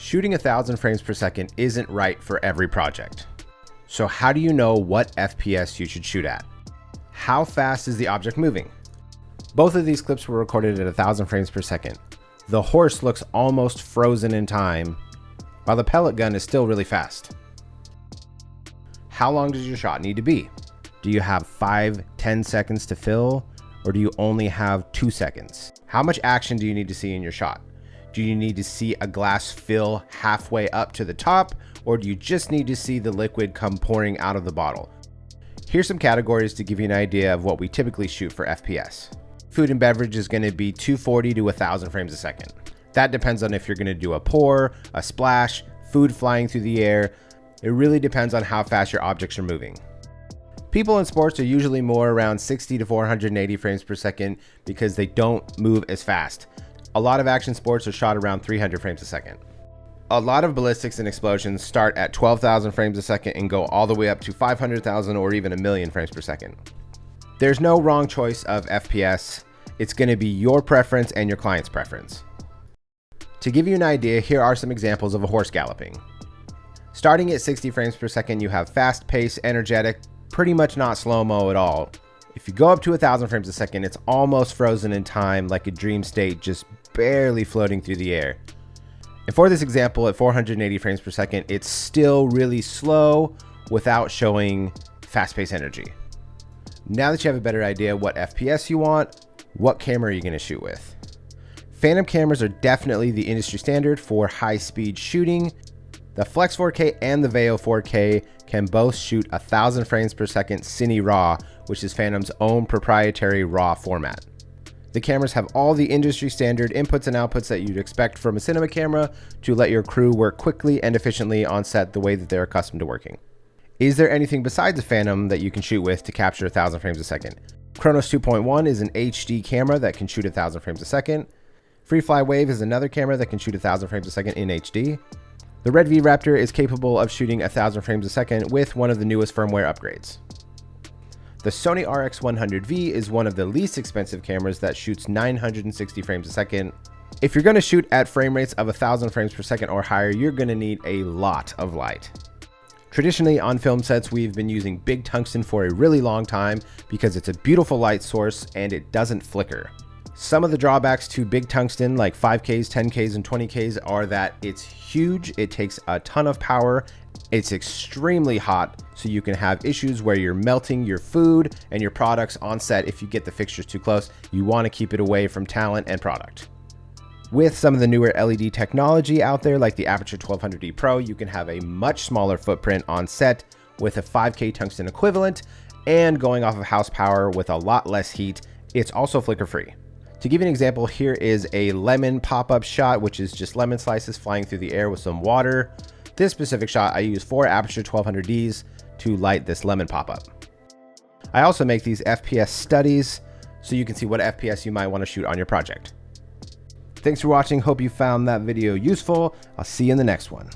Shooting 1,000 frames per second isn't right for every project. So how do you know what FPS you should shoot at? How fast is the object moving? Both of these clips were recorded at 1,000 frames per second. The horse looks almost frozen in time, while the pellet gun is still really fast. How long does your shot need to be? Do you have 5-10 seconds to fill, or do you only have 2 seconds? How much action do you need to see in your shot? Do you need to see a glass fill halfway up to the top, or do you just need to see the liquid come pouring out of the bottle? Here's some categories to give you an idea of what we typically shoot for FPS. Food and beverage is going to be 240 to 1,000 frames a second. That depends on if you're going to do a pour, a splash, food flying through the air. It really depends on how fast your objects are moving. People in sports are usually more around 60 to 480 frames per second because they don't move as fast. A lot of action sports are shot around 300 frames a second. A lot of ballistics and explosions start at 12,000 frames a second and go all the way up to 500,000 or even 1,000,000 frames per second. There's no wrong choice of FPS. It's going to be your preference and your client's preference. To give you an idea, here are some examples of a horse galloping. Starting at 60 frames per second, you have fast pace, energetic, pretty much not slow-mo at all. If you go up to 1,000 frames a second, it's almost frozen in time, like a dream state, just barely floating through the air. And for this example, at 480 frames per second, it's still really slow without showing fast-paced energy. Now that you have a better idea what FPS you want, what camera are you going to shoot with? Phantom cameras are definitely the industry standard for high-speed shooting. The Flex 4K and the Veo 4K can both shoot 1,000 frames per second Cine RAW, which is Phantom's own proprietary RAW format. The cameras have all the industry standard inputs and outputs that you'd expect from a cinema camera to let your crew work quickly and efficiently on set the way that they're accustomed to working. Is there anything besides the Phantom that you can shoot with to capture 1,000 frames a second? Chronos 2.1 is an HD camera that can shoot 1,000 frames a second. FreeFly Wave is another camera that can shoot 1,000 frames a second in HD. The Red V Raptor is capable of shooting 1,000 frames a second with one of the newest firmware upgrades. The Sony RX100V is one of the least expensive cameras that shoots 960 frames a second. If you're going to shoot at frame rates of 1,000 frames per second or higher, you're going to need a lot of light. Traditionally on film sets, we've been using big tungsten for a really long time because it's a beautiful light source and it doesn't flicker. Some of the drawbacks to big tungsten like 5Ks, 10Ks, and 20Ks are that it's huge, it takes a ton of power, it's extremely hot, so you can have issues where you're melting your food and your products on set if you get the fixtures too close. You want to keep it away from talent and product. With some of the newer LED technology out there like the Aputure 1200D Pro, you can have a much smaller footprint on set with a 5K tungsten equivalent and going off of house power with a lot less heat. It's also flicker free. To give you an example, here is a lemon pop-up shot, which is just lemon slices flying through the air with some water. This specific shot, I use 4 Aputure 1200Ds to light this lemon pop-up. I also make these FPS studies so you can see what FPS you might want to shoot on your project. Thanks for watching. Hope you found that video useful. I'll see you in the next one.